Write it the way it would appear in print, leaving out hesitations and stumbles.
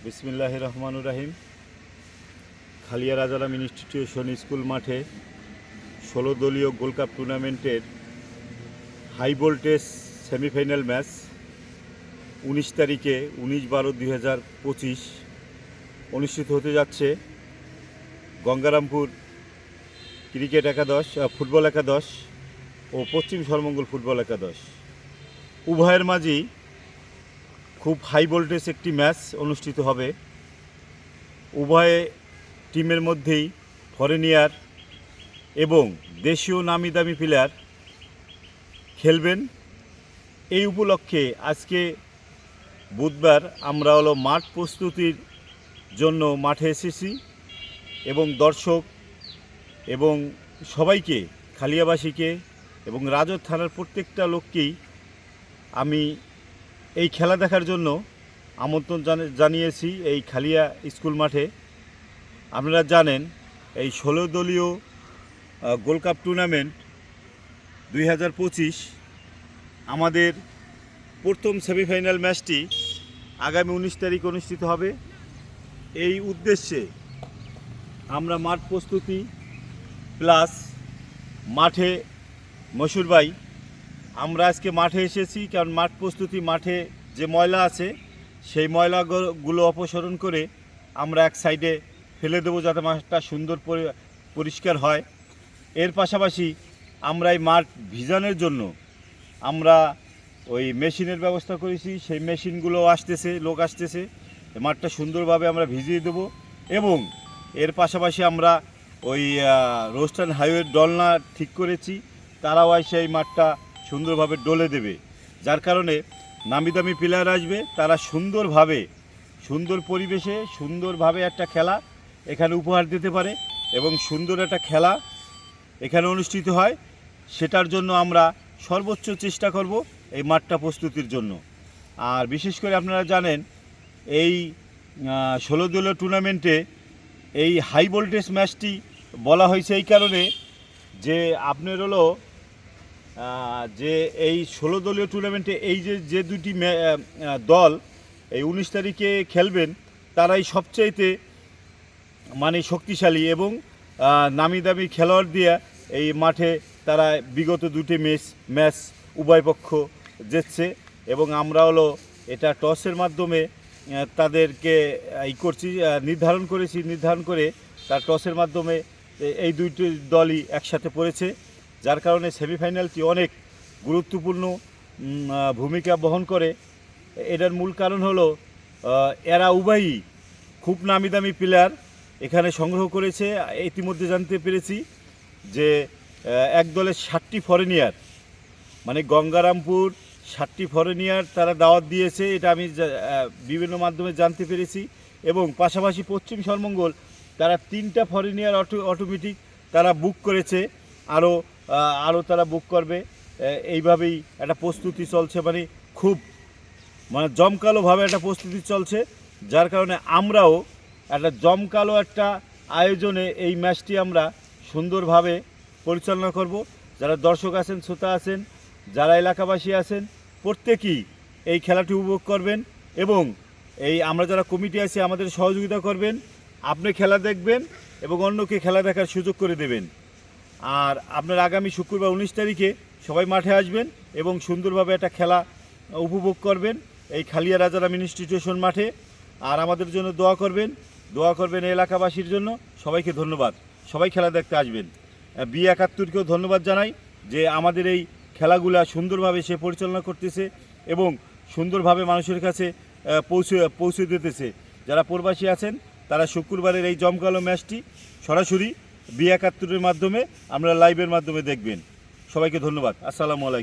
বিসমিল্লাহির রহমানুর রহিম। Khalia Rajaram institution school মাঠে 16 দলীয় গোল্ড কাপ টুর্নামেন্টের হাই ভোল্টেজ সেমিফাইনাল ম্যাচ 19 তারিখে 19/12/2025 অনুষ্ঠিত হতে যাচ্ছে। গঙ্গারামপুর ক্রিকেট একাদশ, ফুটবল একাদশ ও পশ্চিম সরমঙ্গল ফুটবল একাদশ উভয়ের মাঝেই খুব হাই ভোল্টেজ একটি ম্যাচ অনুষ্ঠিত হবে। উভয় টিমের মধ্যেই ফরেনিয়ার এবং দেশীয় নামি দামি প্লেয়ার খেলবেন। এই উপলক্ষে আজকে বুধবার আমরা মাঠ প্রস্তুতির জন্য মাঠে এসেছি এবং দর্শক এবং সবাইকে, খালিয়াবাসীকে এবং রাজর থানার প্রত্যেকটা লোককেই আমি এই খেলা দেখার জন্য আমন্ত্রণ জানিয়েছি এই খালিয়া স্কুল মাঠে। আপনারা জানেন এই 16 দলীয় গোল্ড কাপ টুর্নামেন্ট 2025 আমাদের প্রথম সেমিফাইনাল ম্যাচটি আগামী 19 তারিখ অনুষ্ঠিত হবে। এই উদ্দেশ্যে আমরা মাঠ প্রস্তুতি প্লাস মাঠে মশুর ভাই, আমরা আজকে মাঠে এসেছি কারণ মাঠ প্রস্তুতি, মাঠে যে ময়লা আছে সেই ময়লাগুলো অপসারণ করে আমরা এক সাইডে ফেলে দেবো যাতে মাঠটা সুন্দর পরিষ্কার হয়। এর পাশাপাশি আমরা এই মাঠ ভিজানোর জন্য আমরা ওই মেশিনের ব্যবস্থা করেছি। সেই মেশিনগুলো আসতেছে, লোক আসতেছে, মাঠটা সুন্দরভাবে আমরা ভিজিয়ে দেবো। এবং এর পাশাপাশি আমরা ওই রোস্টান হাইওয়ের ডলনা ঠিক করেছি, তারাও এসে এই মাঠটা সুন্দরভাবে ডলে দেবে, যার কারণে নামি দামি প্লেয়ার আসবে, তারা সুন্দরভাবে সুন্দর পরিবেশে সুন্দরভাবে একটা খেলা এখানে উপহার দিতে পারে এবং সুন্দর একটা খেলা এখানে অনুষ্ঠিত হয়। সেটার জন্য আমরা সর্বোচ্চ চেষ্টা করব এই মাঠটা প্রস্তুতির জন্য। আর বিশেষ করে আপনারা জানেন এই 16 দলীয় টুর্নামেন্টে এই হাই ভোল্টেজ ম্যাচটি বলা হয়েছে এই কারণে যে আপনার যে এই 16 দলীয় টুর্নামেন্টে এই যে দুটি দল এই 19 তারিখে খেলবেন, তারাই সবচাইতে শক্তিশালী এবং নামি দামি খেলোয়াড় দিয়ে এই মাঠে তারা বিগত দুটি ম্যাচ উভয় পক্ষ জিতছে। এবং আমরা এটা টসের মাধ্যমে তাদেরকে নির্ধারণ করে তার টসের মাধ্যমে এই দুইটি দলই একসাথে পড়েছে, যার কারণে সেমিফাইনালটি অনেক গুরুত্বপূর্ণ ভূমিকা বহন করে। এটার মূল কারণ এরা উভয়ই খুব নামি দামি প্লেয়ার এখানে সংগ্রহ করেছে। ইতিমধ্যে জানতে পেরেছি যে এক দলের 60টি ফরেনিয়ার, গঙ্গারামপুর 60টি ফরেনিয়ার তারা দাওয়াত দিয়েছে, এটা আমি বিভিন্ন মাধ্যমে জানতে পেরেছি। এবং পাশাপাশি পশ্চিম সরমঙ্গল তারা 3টা ফরেনিয়ার অটোমেটিক তারা বুক করেছে, আরও তারা বুক করবে। এইভাবেই একটা প্রস্তুতি চলছে, খুব জমকালোভাবে একটা প্রস্তুতি চলছে, যার কারণে আমরাও একটা জমকালো একটা আয়োজনে এই ম্যাচটি আমরা সুন্দরভাবে পরিচালনা করব। যারা দর্শক আছেন, শ্রোতা আছেন, যারা এলাকাবাসী আছেন, প্রত্যেকেই এই খেলাটি উপভোগ করবেন এবং এই আমরা যারা কমিটি আছি আমাদের সহযোগিতা করবেন। আপনি খেলা দেখবেন এবং অন্যকে খেলা দেখার সুযোগ করে দেবেন। আর আপনার আগামী শুক্রবার 19 তারিখে সবাই মাঠে আসবেন এবং সুন্দরভাবে একটা খেলা উপভোগ করবেন এই খালিয়া রাজারাম ইনস্টিটিউশন মাঠে। আর আমাদের জন্য দোয়া করবেন এলাকাবাসীর জন্য। সবাইকে ধন্যবাদ, সবাই খেলা দেখতে আসবেন। B71কেও ধন্যবাদ জানাই যে আমাদের এই খেলাগুলা সুন্দরভাবে সে পরিচালনা করতেছে এবং সুন্দরভাবে মানুষের কাছে পৌঁছে দিতেছে। যারা প্রবাসী আছেন তারা শুক্রবারের এই জমকালো ম্যাচটি সরাসরি B71-এর মাধ্যমে আমরা লাইভের মাধ্যমে দেখবেন। সবাইকে ধন্যবাদ। আসসালামু আলাইকুম।